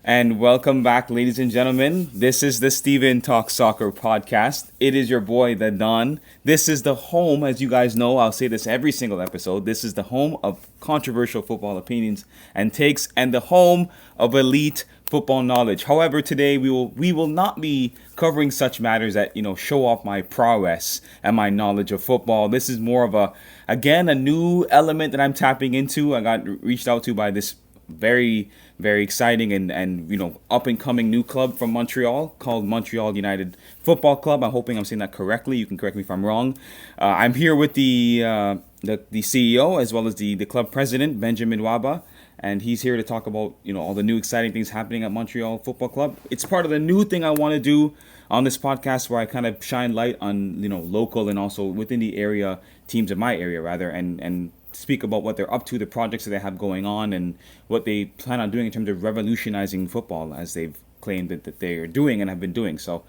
And welcome back, ladies and gentlemen. This is the Steven Talk Soccer podcast. It is your boy, the Don. This is the home, as you guys know, I'll say this every single episode. This is the home of controversial football opinions and takes, and the home of elite football knowledge. However, today we will not be covering such matters that show off my prowess and my knowledge of football. This is more of a new element that I'm tapping into. I got reached out to by this very exciting and up and coming new club from Montreal called Montreal United Football Club. I'm hoping I'm saying that correctly. You can correct me if I'm wrong. I'm here with the CEO as well as the club president, Benjamin Wahba, and he's here to talk about all the new exciting things happening at Montreal Football Club. It's part of the new thing I want to do on this podcast, where I kind of shine light on local and also within the area teams in my area rather, and speak about what they're up to, the projects that they have going on, and what they plan on doing in terms of revolutionizing football, as they've claimed that they are doing and have been doing. So,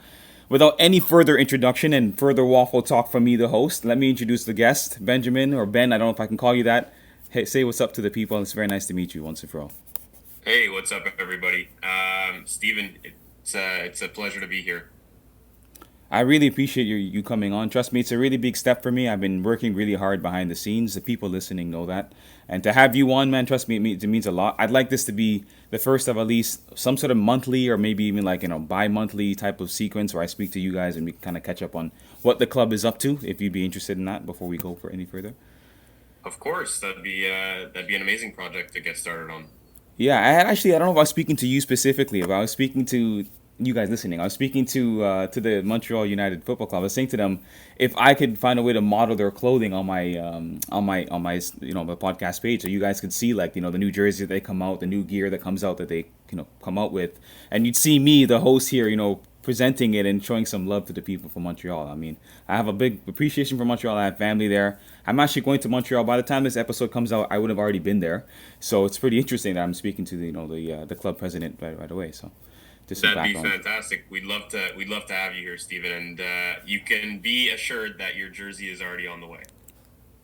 without any further introduction and further waffle talk from me, the host, let me introduce the guest, Benjamin, or Ben. I don't know if I can call you that. Hey, say what's up to the people. It's very nice to meet you once and for all. Hey, what's up, everybody? Steven, it's a pleasure to be here. I really appreciate you coming on. Trust me, it's a really big step for me. I've been working really hard behind the scenes. The people listening know that. And to have you on, man, trust me, it means a lot. I'd like this to be the first of at least some sort of monthly or maybe even like, bi-monthly type of sequence where I speak to you guys and we can kind of catch up on what the club is up to, if you'd be interested in that before we go for any further. Of course, that'd be an amazing project to get started on. Yeah, I don't know if I was speaking to you specifically, but I was speaking to you guys listening. I was speaking to the Montreal United Football Club. I was saying to them, if I could find a way to model their clothing on my my podcast page, so you guys could see like the new jersey that they come out, the new gear that comes out that they come out with, and you'd see me, the host here, presenting it and showing some love to the people from Montreal. I mean, I have a big appreciation for Montreal. I have family there. I'm actually going to Montreal. By the time this episode comes out, I would have already been there. So it's pretty interesting that I'm speaking to the club president right away. So just some That'd be background. fantastic. We'd love to have you here, Steven, and you can be assured that your jersey is already on the way.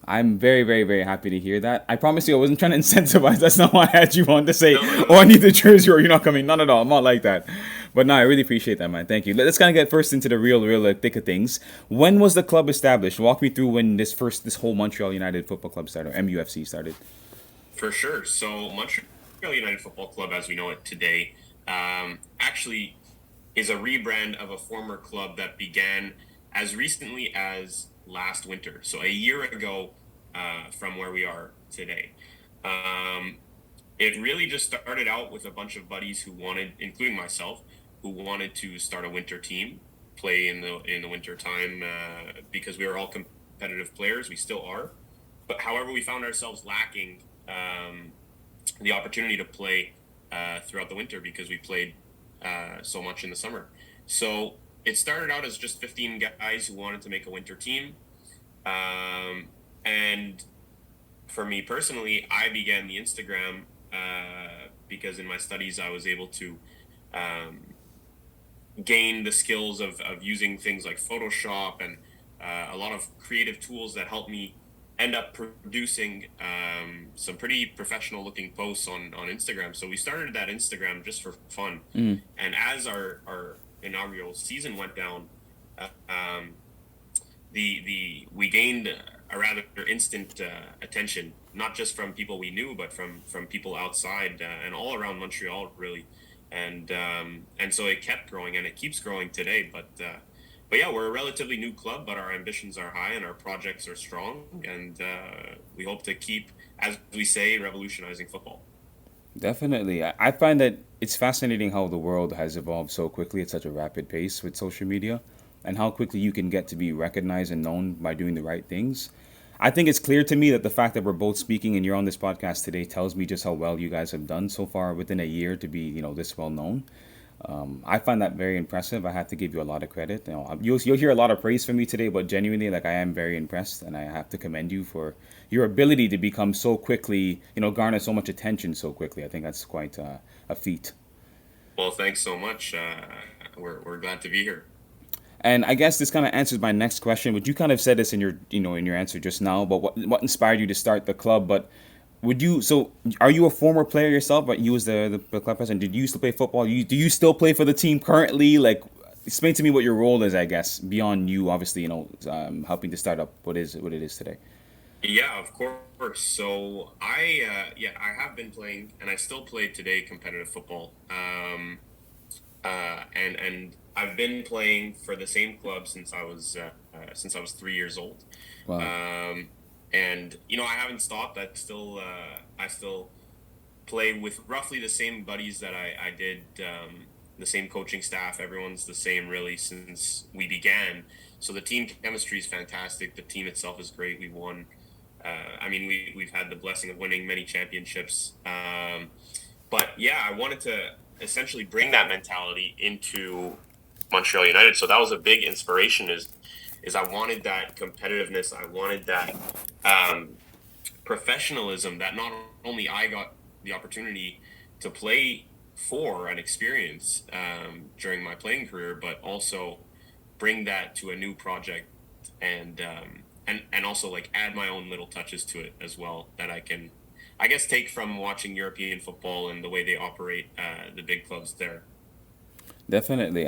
I'm very, very, very happy to hear that. I promise you, I wasn't trying to incentivize. That's not why I had you on to say, No, no, "Oh, I no. need the jersey," or "You're not coming." None at all. I'm not like that. But no, I really appreciate that, man. Thank you. Let's kind of get first into the real thick of things. When was the club established? Walk me through when this whole Montreal United Football Club started, or MUFC started. For sure. So Montreal United Football Club, as we know it today, actually is a rebrand of a former club that began as recently as last winter. So a year ago, from where we are today. Um, it really just started out with a bunch of buddies who wanted, including myself, who wanted to start a winter team, play in the winter time, because we were all competitive players. We still are, but however, we found ourselves lacking the opportunity to play throughout the winter because we played so much in the summer. So it started out as just 15 guys who wanted to make a winter team. And for me personally, I began the Instagram because in my studies I was able to um, gain the skills of using things like Photoshop and a lot of creative tools that helped me end up producing some pretty professional looking posts on Instagram. So we started that Instagram just for fun. Mm. And as our inaugural season went down, um, the we gained a rather instant attention, not just from people we knew, but from people outside and all around Montreal, really. And so it kept growing, and it keeps growing today. But yeah, we're a relatively new club, but our ambitions are high and our projects are strong, and we hope to keep, as we say, revolutionizing football. Definitely. I find that it's fascinating how the world has evolved so quickly at such a rapid pace with social media, and how quickly you can get to be recognized and known by doing the right things. I think it's clear to me that the fact that we're both speaking and you're on this podcast today tells me just how well you guys have done so far within a year to be, this well known. I find that very impressive. I have to give you a lot of credit. You'll hear a lot of praise from me today, but genuinely, like I am very impressed, and I have to commend you for your ability to become so quickly, garner so much attention so quickly. I think that's quite a feat. Well, thanks so much. We're glad to be here. And I guess this kind of answers my next question, but you kind of said this in your answer just now. But what inspired you to start the club? But Would you? So, are you a former player yourself? But you was the club president. Did you used to play football? Do you still play for the team currently? Like, explain to me what your role is. I guess beyond you, obviously, helping to start up what it is today. Yeah, of course. So yeah, I have been playing, and I still play today competitive football. And I've been playing for the same club since I was 3 years old. Wow. Um, and I haven't stopped. I still play with roughly the same buddies that I did. The same coaching staff. Everyone's the same really since we began. So the team chemistry is fantastic. The team itself is great. We won. I mean, we've had the blessing of winning many championships. But yeah, I wanted to essentially bring that mentality into Montreal United. So that was a big inspiration. Is I wanted that competitiveness. I wanted that um, professionalism that not only I got the opportunity to play for and experience during my playing career, but also bring that to a new project and also like add my own little touches to it as well that I can, I guess, take from watching European football and the way they operate the big clubs there. Definitely.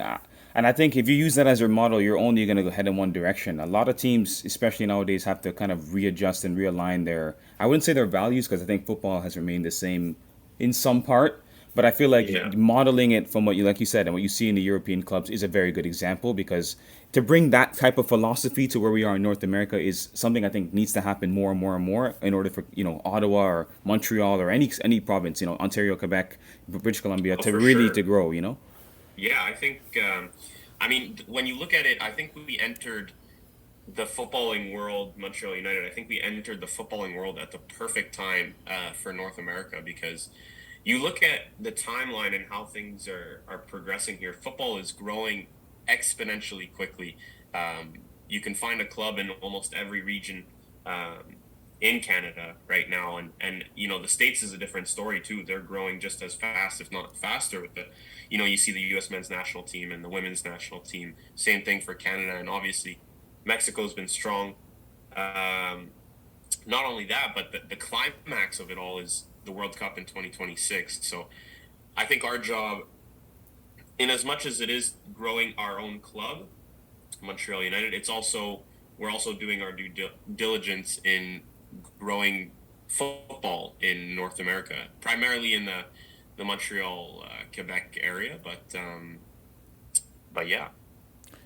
And I think if you use that as your model, you're only going to go head in one direction. A lot of teams, especially nowadays, have to kind of readjust and realign I wouldn't say their values, because I think football has remained the same in some part. But I feel Yeah, like modeling it from what you, like you said, and what you see in the European clubs is a very good example, because to bring that type of philosophy to where we are in North America is something I think needs to happen more and more and more in order for, Ottawa or Montreal or any province, Ontario, Quebec, British Columbia, oh, to for really to sure. grow. Yeah, I think, I mean, when you look at it, I think we entered the footballing world, Montreal United, I think we entered the footballing world at the perfect time for North America because you look at the timeline and how things are progressing here. Football is growing exponentially quickly. You can find a club in almost every region um, in Canada right now, and the states is a different story too. They're growing just as fast, if not faster, with the you see the U.S. men's national team and the women's national team. Same thing for Canada, and obviously Mexico's been strong. Um, Not only that, but the climax of it all is the World Cup in 2026. So I think our job, in as much as it is growing our own club, Montreal United, we're also doing our diligence in growing football in North America, primarily in the Montreal, Quebec area. But yeah,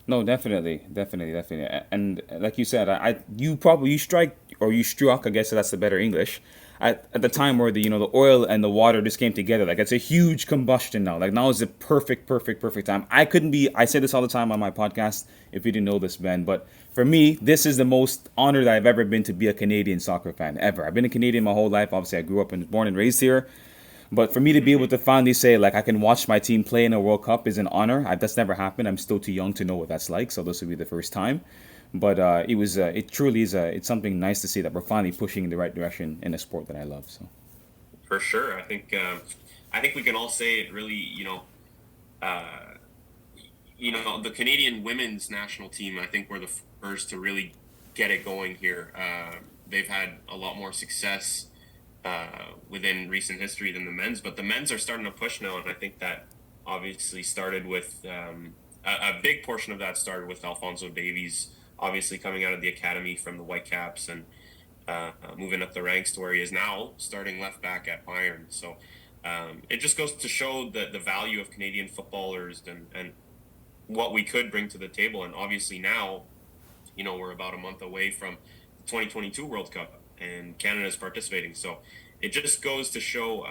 No, definitely, definitely, definitely. And like you said, you strike or you struck. I guess that's the better English. At the time where the oil and the water just came together, like it's a huge combustion now. Like now is the perfect, perfect, perfect time. I couldn't be. I say this all the time on my podcast. If you didn't know this, Ben, but for me, this is the most honored I've ever been to be a Canadian soccer fan ever. I've been a Canadian my whole life. Obviously, I grew up and born and raised here. But for me to be able hmm to finally say like I can watch my team play in a World Cup is an honor. That's never happened. I'm still too young to know what that's like, so this will be the first time. But it truly is it's something nice to see that we're finally pushing in the right direction in a sport that I love. So for sure. I think we can all say it really. Uh, the Canadian women's national team, I think, were the first to really get it going here. They've had a lot more success within recent history than the men's, but the men's are starting to push now, and I think that obviously started with a big portion of that started with Alfonso Davies, obviously coming out of the academy from the Whitecaps and moving up the ranks to where he is now, starting left back at Bayern. So it just goes to show the value of Canadian footballers and what we could bring to the table. And obviously now, we're about a month away from the 2022 World Cup and Canada is participating. So it just goes to show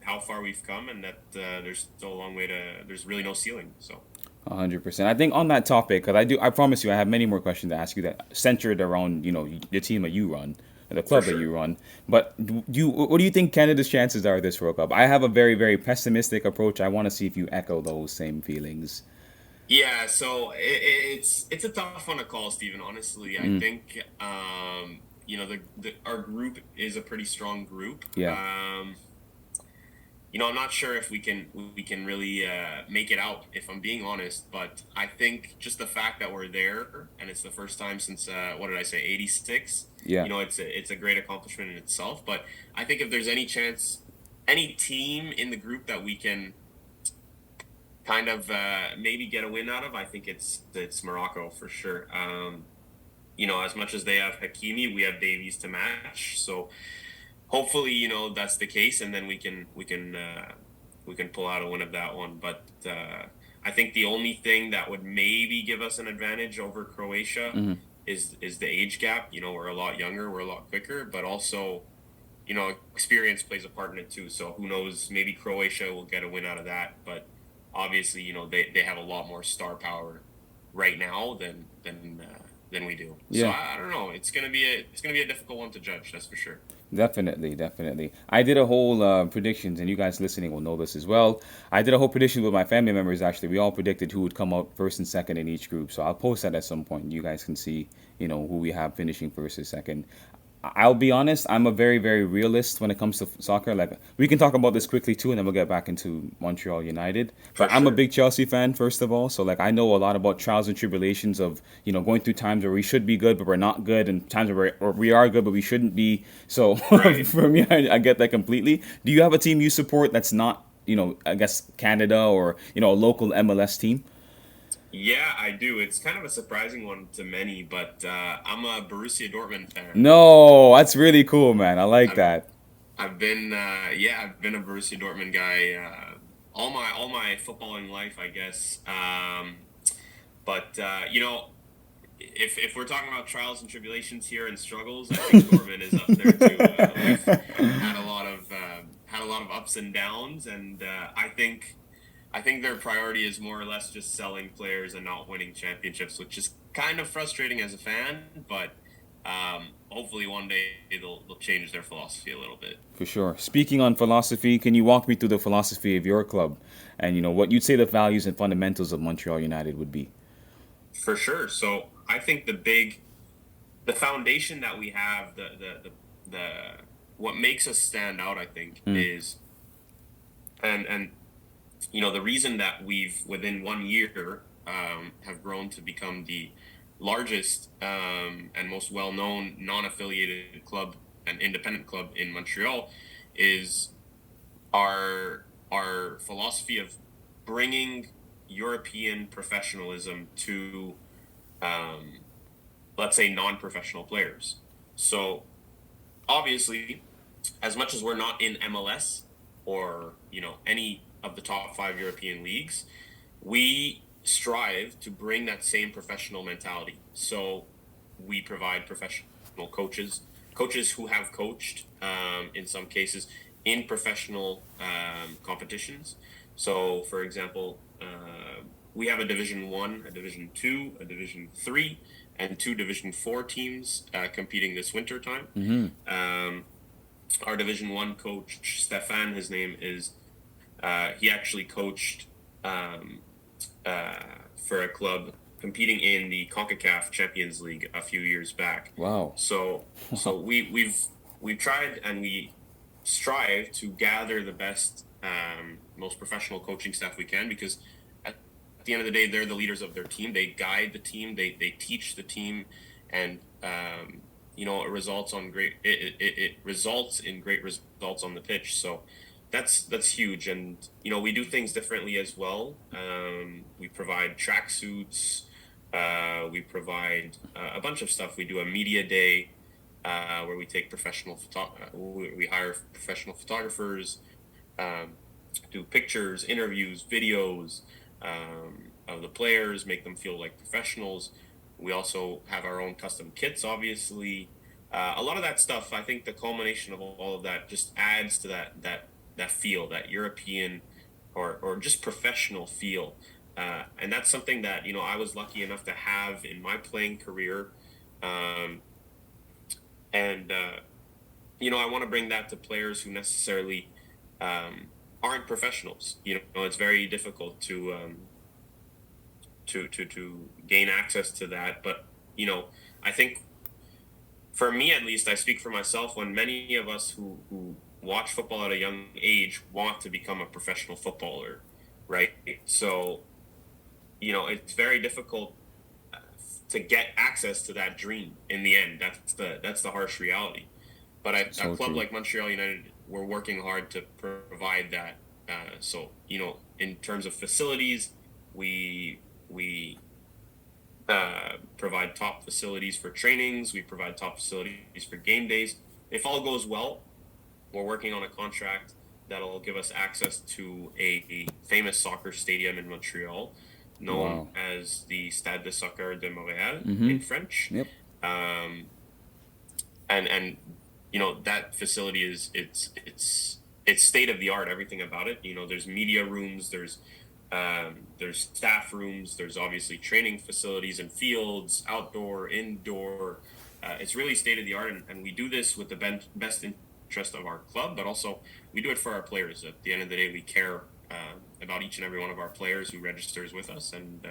how far we've come and that there's still a long way there's really no ceiling. So. 100%. I think on that topic, because I promise you, I have many more questions to ask you that centered around the team that you run, the For club that you sure. run. But what do you think Canada's chances are this World Cup? I have a very very pessimistic approach. I want to see if you echo those same feelings. Yeah, so it's a tough one to call, Stephen. Honestly, I Mm, think our group is a pretty strong group. yeah. I'm not sure if we can really make it out, if I'm being honest. But I think just the fact that we're there and it's the first time since what did I say, '86. Yeah. It's a great accomplishment in itself. But I think if there's any chance, any team in the group that we can kind of maybe get a win out of, I think it's Morocco for sure. As much as they have Hakimi, we have Davies to match. So hopefully, that's the case, and then we can pull out a win of that one. But I think the only thing that would maybe give us an advantage over Croatia Hmm. is the age gap. We're a lot younger, we're a lot quicker, but also, experience plays a part in it too. So who knows? Maybe Croatia will get a win out of that, but obviously, they have a lot more star power right now than we do. So Yeah. I don't know. It's gonna be a difficult one to judge. That's for sure. Definitely, definitely. I did a whole predictions, and you guys listening will know this as well. I did a whole prediction with my family members. Actually, we all predicted who would come out first and second in each group. So I'll post that at some point. You guys can see, who we have finishing first and second. I'll be honest. I'm a very, very realist when it comes to soccer. Like we can talk about this quickly too, and then we'll get back into Montreal United. But For I'm a sure. big Chelsea fan first of all, so like I know a lot about trials and tribulations of going through times where we should be good but we're not good, and times where we are good but we shouldn't be. So Right. for me, I get that completely. Do you have a team you support that's not I guess Canada or a local MLS team? Yeah, I do. It's kind of a surprising one to many, but I'm a Borussia Dortmund fan. No, that's really cool, man. I like I've that. I've been a Borussia Dortmund guy all my footballing life, I guess. But if we're talking about trials and tribulations here and struggles, I think Dortmund is up there too. We've had a lot of ups and downs, and I think their priority is more or less just selling players and not winning championships, which is kind of frustrating as a fan. But hopefully one day they'll change their philosophy a little bit. For sure. Speaking on philosophy, can you walk me through the philosophy of your club and what you'd say the values and fundamentals of Montreal United would be? For sure. So I think the foundation that we have, the what makes us stand out, I think, Mm. is and the reason that we've within 1 year have grown to become the largest and most well-known non-affiliated club and independent club in Montreal is our philosophy of bringing European professionalism to um, let's say non-professional players. So obviously, as much as we're not in MLS or any of the top five European leagues, we strive to bring that same professional mentality. So we provide professional coaches who have coached in some cases in professional competitions. So, for example, we have a Division 1, a Division 2, a Division 3, and two Division 4 teams competing this winter time. Mm-hmm. Our Division 1 coach, Stefan, his name is, he actually coached um, uh, for a club competing in the CONCACAF Champions League a few years back. Wow. So we've tried and we strive to gather the best, most professional coaching staff we can, because at the end of the day, they're the leaders of their team. They guide the team. They teach the team, and it results on great. It results in great results on the pitch. So that's huge, and we do things differently as well. We provide tracksuits. We provide a bunch of stuff. We do a media day where we take we hire professional photographers, um, do pictures, interviews, videos of the players, make them feel like professionals. We also have our own custom kits, obviously. A lot of that stuff, I think the culmination of all of that just adds to that feel, that European or just professional feel. And that's something that, I was lucky enough to have in my playing career. Um, and I want to bring that to players who necessarily aren't professionals. It's very difficult to gain access to that. But I think for me, at least, I speak for myself. When many of us who watch football at a young age want to become a professional footballer, right? So, it's very difficult to get access to that dream in the end. That's the harsh reality. But a So club true. like Montreal United, we're working hard to provide that. So, in terms of facilities, we provide top facilities for trainings. We provide top facilities for game days. If all goes well, we're working on a contract that'll give us access to a famous soccer stadium in Montreal, known Wow. as the Stade de Soccer de Montréal Mm-hmm. in French. Yep. Um, and that facility it's state of the art. Everything about it. There's media rooms. There's staff rooms. There's obviously training facilities and fields, outdoor, indoor. It's really state of the art, and we do this with the best interest of our club, but also we do it for our players. At the end of the day, we care about each and every one of our players who registers with us, and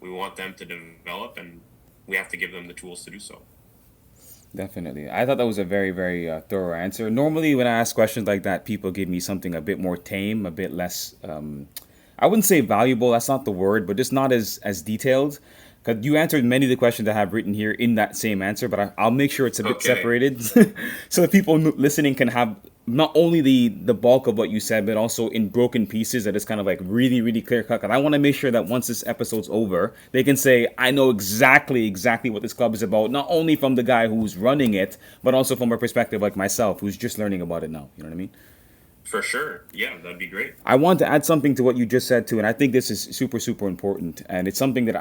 we want them to develop, and we have to give them the tools to do so. Definitely. I thought that was a very, very thorough answer. Normally, when I ask questions like that, people give me something a bit more tame, a bit less. I wouldn't say valuable. That's not the word, but just not as detailed. Because you answered many of the questions I have written here in that same answer, but I'll make sure it's a bit Okay. separated, so that people listening can have not only the bulk of what you said, but also in broken pieces that is kind of like really, really clear cut. Because I want to make sure that once this episode's over, they can say, I know exactly what this club is about, not only from the guy who's running it, but also from a perspective like myself, who's just learning about it now. You know what I mean? For sure. Yeah, that'd be great. I want to add something to what you just said too, and I think this is super, super important, and it's something that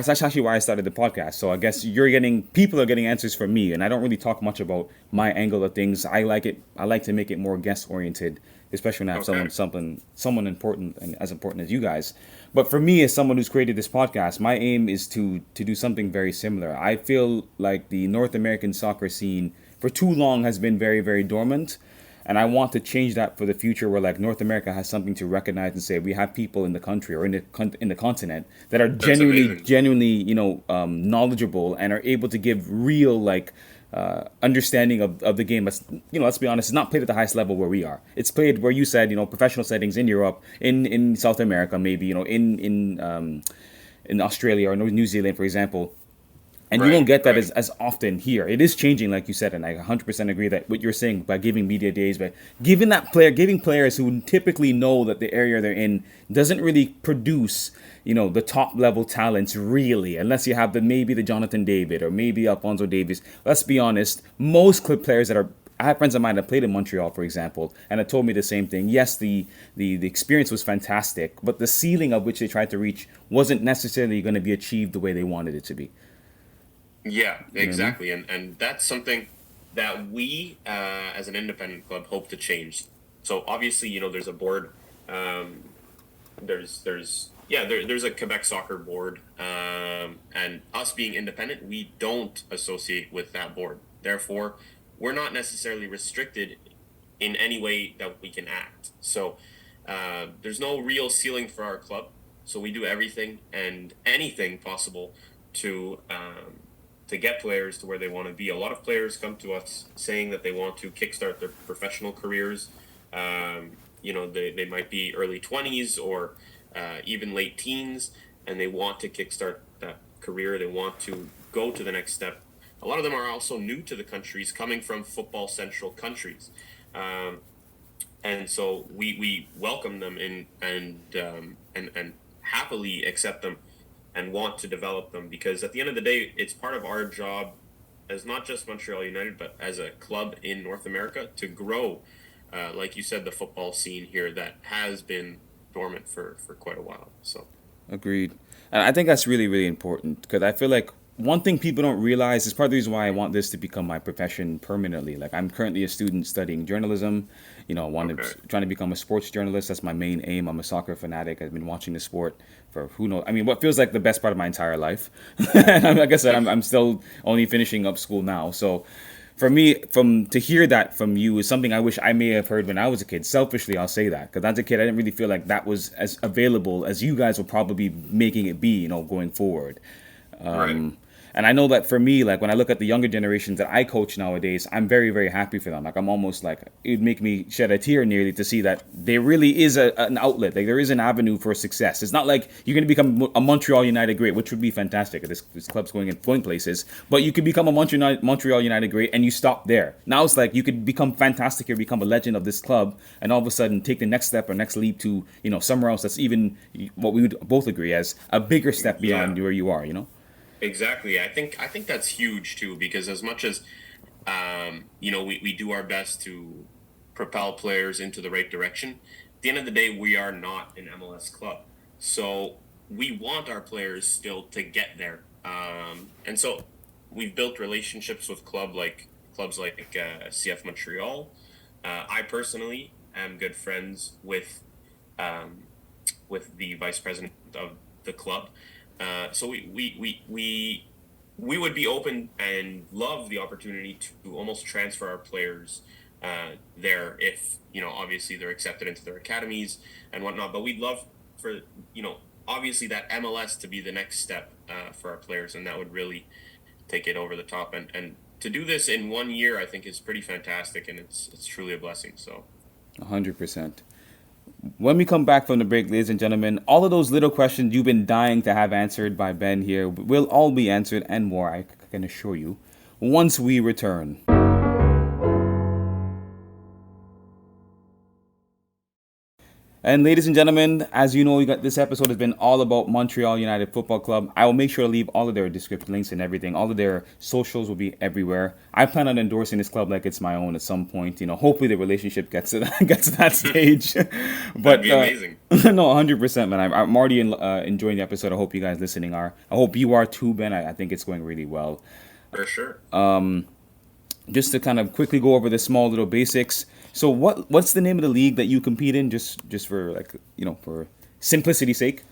that's actually why I started the podcast. So I guess people are getting answers from me, and I don't really talk much about my angle of things. I like to make it more guest oriented, especially when I have Okay. someone important and as important as you guys. But for me, as someone who's created this podcast, my aim is to do something very similar. I feel like the North American soccer scene for too long has been very, very dormant, and I want to change that for the future, where like North America has something to recognize and say we have people in the country or in the continent that are That's amazing. genuinely knowledgeable and are able to give real like understanding of the game. That's, let's be honest, it's not played at the highest level where we are. It's played where you said, professional settings in Europe, in South America, maybe, in Australia or New Zealand, for example, and you won't Right, get that right. as often here. It is changing, like you said, and I 100% agree that what you're saying by giving media days, by giving players who typically know that the area they're in doesn't really produce, the top level talents really, unless you have maybe the Jonathan David or maybe Alfonso Davies. Let's be honest, most club players that are. I have friends of mine that played in Montreal, for example, and it told me the same thing. Yes, the experience was fantastic, but the ceiling of which they tried to reach wasn't necessarily going to be achieved the way they wanted it to be. Yeah, You know what I mean? exactly. And that's something that we, as an independent club, hope to change. So obviously, there's a board. Um, there's a Quebec soccer board, and us being independent, we don't associate with that board. Therefore, we're not necessarily restricted in any way that we can act. So there's no real ceiling for our club. So we do everything and anything possible to get players to where they want to be. A lot of players come to us saying that they want to kickstart their professional careers. They might be early 20s or even late teens, and they want to kickstart that career. They want to go to the next step. A lot of them are also new to the countries, coming from football central countries. Um, and so we welcome them in and happily accept them and want to develop them, because at the end of the day, it's part of our job as not just Montreal United, but as a club in North America to grow, like you said, the football scene here that has been dormant for quite a while. So, Agreed. And I think that's really, really important because I feel like one thing people don't realize is part of the reason why I want this to become my profession permanently. Like I'm currently a student studying journalism, okay. trying to become a sports journalist. That's my main aim. I'm a soccer fanatic. I've been watching the sport for who knows. I mean, what feels like the best part of my entire life. And like I said, I'm still only finishing up school now. So for me, from to hear that from you is something I wish I may have heard when I was a kid. Selfishly, I'll say that because as a kid, I didn't really feel like that was as available as you guys will probably be making it be, going forward. Right. And I know that for me, like when I look at the younger generations that I coach nowadays, I'm very, very happy for them. Like I'm almost like it'd make me shed a tear nearly to see that there really is an outlet. Like there is an avenue for success. It's not like you're going to become a Montreal United great, which would be fantastic. This club's going places, but you could become a Montreal United great and you stop there. Now it's like you could become fantastic or become a legend of this club, and all of a sudden take the next step or next leap to somewhere else that's even what we would both agree as a bigger step Yeah, beyond where you are. exactly. I think that's huge too, because as much as we do our best to propel players into the right direction. At the end of the day, we are not an MLS club, so we want our players still to get there. And so we've built relationships with clubs like CF Montreal. I personally am good friends um, with the vice president of the club. So we would be open and love the opportunity to almost transfer our players there if obviously they're accepted into their academies and whatnot. But we'd love for obviously that MLS to be the next step for our players, and that would really take it over the top. And to do this in 1 year, I think is pretty fantastic, and it's truly a blessing. So 100%. When we come back from the break, ladies and gentlemen, all of those little questions you've been dying to have answered by Ben here will all be answered and more, I can assure you, once we return. And ladies and gentlemen, as you know, this episode has been all about Montreal United Football Club. I will make sure to leave all of their description links and everything. All of their socials will be everywhere. I plan on endorsing this club like it's my own at some point. Hopefully the relationship gets to that stage. that'd But be amazing. no, 100%, man. I'm already enjoying the episode. I hope you guys listening are. I hope you are too, Ben. I think it's going really well. For sure. Just to kind of quickly go over the small little basics. So what's the name of the league that you compete in? Just for for simplicity's sake.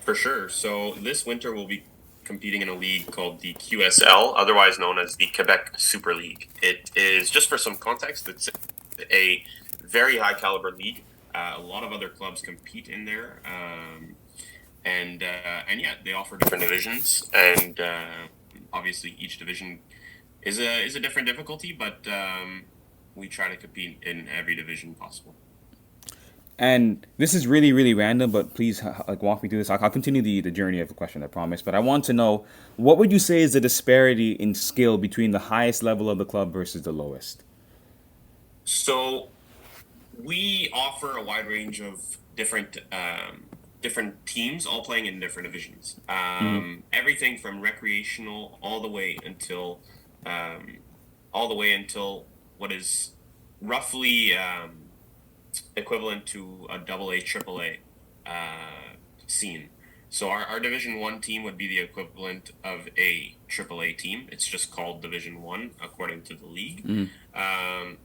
For sure. So this winter we'll be competing in a league called the QSL, otherwise known as the Quebec Super League. It is, just for some context, it's a very high caliber league. A lot of other clubs compete in there, and yeah, they offer different divisions, and obviously each division is a different difficulty, but we try to compete in every division possible. And this is really, really random, but please walk me through this. I'll continue the journey of the question, I promise. But I want to know, what would you say is the disparity in skill between the highest level of the club versus the lowest? So we offer a wide range of different teams, all playing in different divisions. Everything from recreational all the way until what is roughly equivalent to a double A, triple A scene. So our Division 1 team would be the equivalent of a triple A team. It's just called Division 1 according to the league. And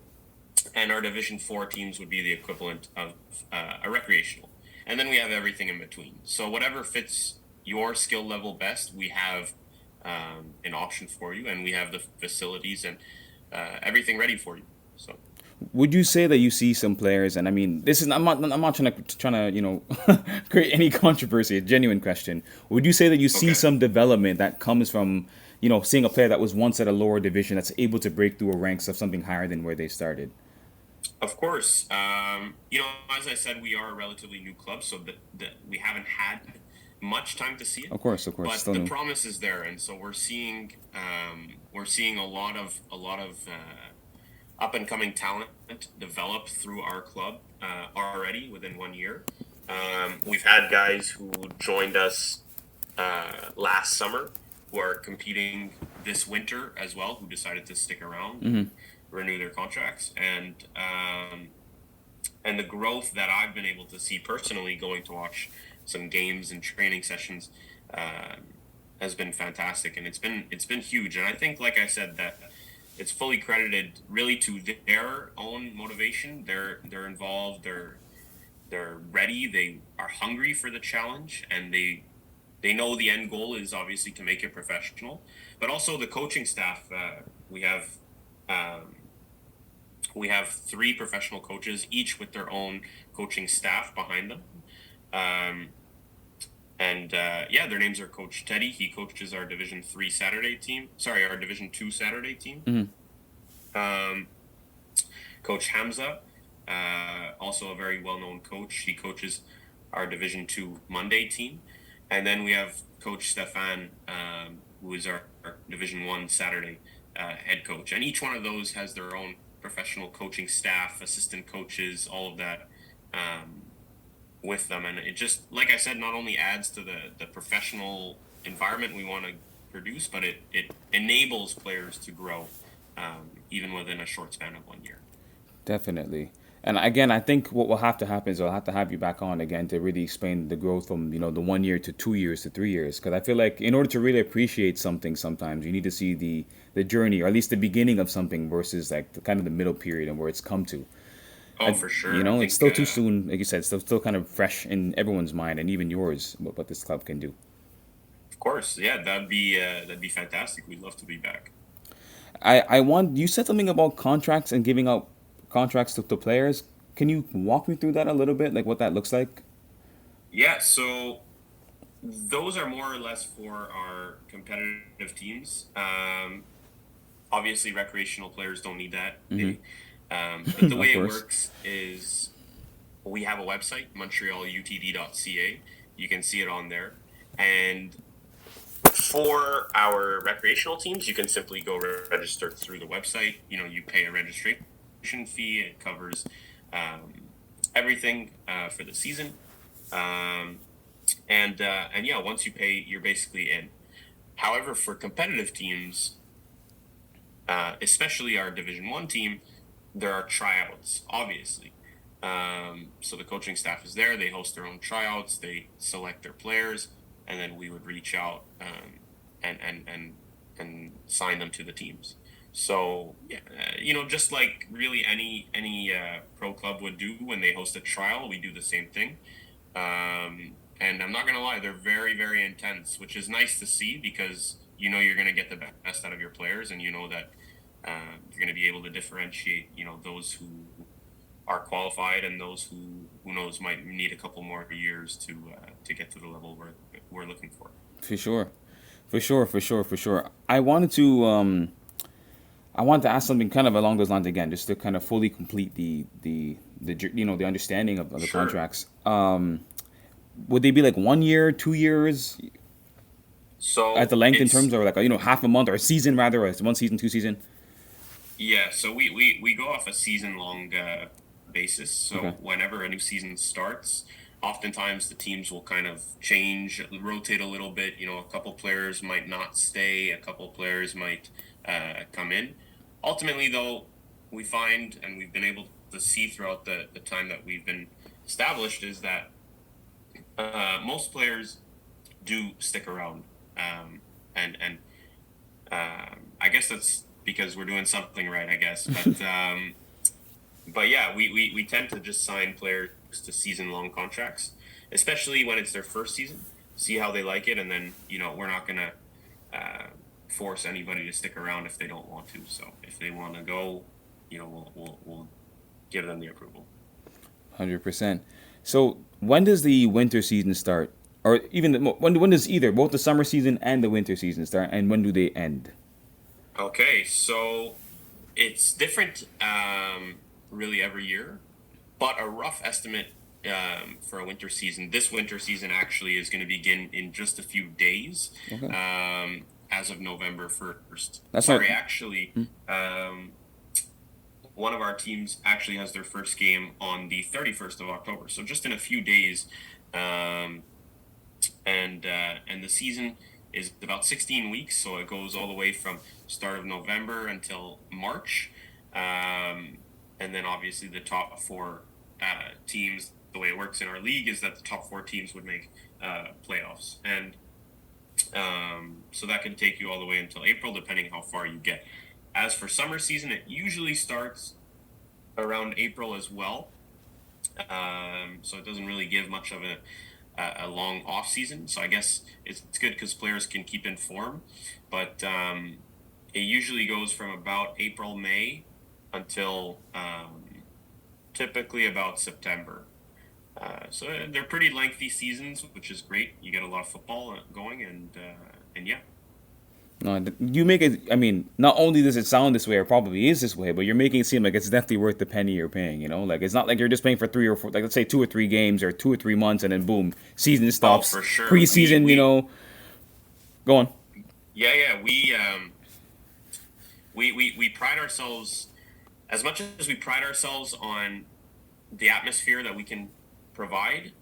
our Division 4 teams would be the equivalent of a recreational. And then we have everything in between. So whatever fits your skill level best, we have an option for you, and we have the facilities and everything ready for you. So Would you say that you see some players, and I mean, this is I'm not trying to create any controversy. A genuine question. Would you say that you see okay. some development that comes from seeing a player that was once at a lower division that's able to break through a ranks of something higher than where they started? Of course, as I said, we are a relatively new club, so that we haven't had much time to see it. Of course, But still the new. promise is there, and so we're seeing a lot of up and coming talent develop through our club already within 1 year. We've had guys who joined us last summer who are competing this winter as well, who decided to stick around, renew their contracts, and the growth that I've been able to see personally, going to watch some games and training sessions, has been fantastic, and it's been huge. And I think, like I said, that it's fully credited really to their own motivation. They're involved. They're ready. They are hungry for the challenge, and they know the end goal is obviously to make it professional. But also the coaching staff. Um, we have 3 professional coaches, each with their own coaching staff behind them. Um, And yeah, their names are Coach Teddy. He coaches our Division 3 Saturday team. Sorry, our Division 2 Saturday team. Mm-hmm. Um, Coach Hamza, also a very well-known coach. He coaches our Division 2 Monday team. And then we have Coach Stefan, who is our Division 1 Saturday head coach. And each one of those has their own professional coaching staff, assistant coaches, all of that with them. And it just, like I said, not only adds to the professional environment we want to produce, but it enables players to grow even within a short span of 1 year. Definitely. And again, I think what will have to happen is I'll have to have you back on again to really explain the growth from, the 1 year to 2 years to 3 years. Because I feel like in order to really appreciate something, sometimes you need to see the journey, or at least the beginning of something versus like the kind of the middle period and where it's come to. Oh, for sure. I It's think, still too soon, like you said, still kind of fresh in everyone's mind and even yours, what this club can do. of course, yeah, that'd be fantastic. We'd love to be back. I want, you said something about contracts and giving out contracts to players. Can you walk me through that a little bit, like what that looks like? Yeah, so those are more or less for our competitive teams. Obviously, recreational players don't need that. But the Of way it course. works is we have a website, montrealutd.ca. You can see it on there. And for our recreational teams, you can simply go register through the website. You pay a registration fee. It covers everything for the season. And yeah, once you pay, you're basically in. However, for competitive teams, especially our Division 1 team, there are tryouts, obviously. So the coaching staff is there. They host their own tryouts. They select their players, and then we would reach out and sign them to the teams. So yeah, just like really any pro club would do when they host a trial, we do the same thing. And I'm not gonna lie, they're very, very intense, which is nice to see because you're gonna get the best out of your players, and that you're gonna be able to differentiate those who are qualified and those who knows might need a couple more years to get to the level we're looking for. For sure, for sure, for sure, for sure. I wanted to ask something kind of along those lines again, just to kind of fully complete the understanding of the Sure. contracts. Would they be like 1 year, 2 years at the So length in it's terms of like half a month or a season rather, or it's 1 season, 2 season? Yeah, so we go off a season long basis. Okay. So whenever a new season starts, oftentimes the teams will kind of change, rotate a little bit. A couple players might not stay, a couple players might come in. Ultimately, though, we find, and we've been able to see throughout the time that we've been established, is that most players do stick around. And I guess that's because we're doing something right, I guess. But yeah, we tend to just sign players to season long contracts, especially when it's their first season. See how they like it, and then we're not gonna force anybody to stick around if they don't want to. So if they want to go, we'll give them the approval. 100%. So when does the winter season start, or even when does either both the summer season and the winter season start, and when do they end? Okay, so it's different, really every year, but a rough estimate for a winter season. This winter season actually is going to begin in just a few days, Okay. as of November 1st. That's not. Sorry, actually, one of our teams actually has their first game on the 31st of October. So just in a few days, um, and the season is about 16 weeks, so it goes all the way from start of November until March, and then obviously the top four teams. The way it works in our league is that the top four teams would make playoffs, and so that can take you all the way until April, depending how far you get. As for summer season, it usually starts around April as well. So it doesn't really give much of a long off season. So I guess it's good because players can keep in form, but it usually goes from about April, May until typically about September. So they're pretty lengthy seasons, which is great. You get a lot of football going, and yeah. No, you make it. I mean, not only does it sound this way, or probably is this way, but you're making it seem like it's definitely worth the penny you're paying. Like it's not like you're just paying for 3 or 4, like let's say 2 or 3 games or 2 or 3 months, and then boom, season Oh, stops. for sure. Preseason, go on. Yeah. We pride ourselves, as much as we pride ourselves on the atmosphere that we can provide.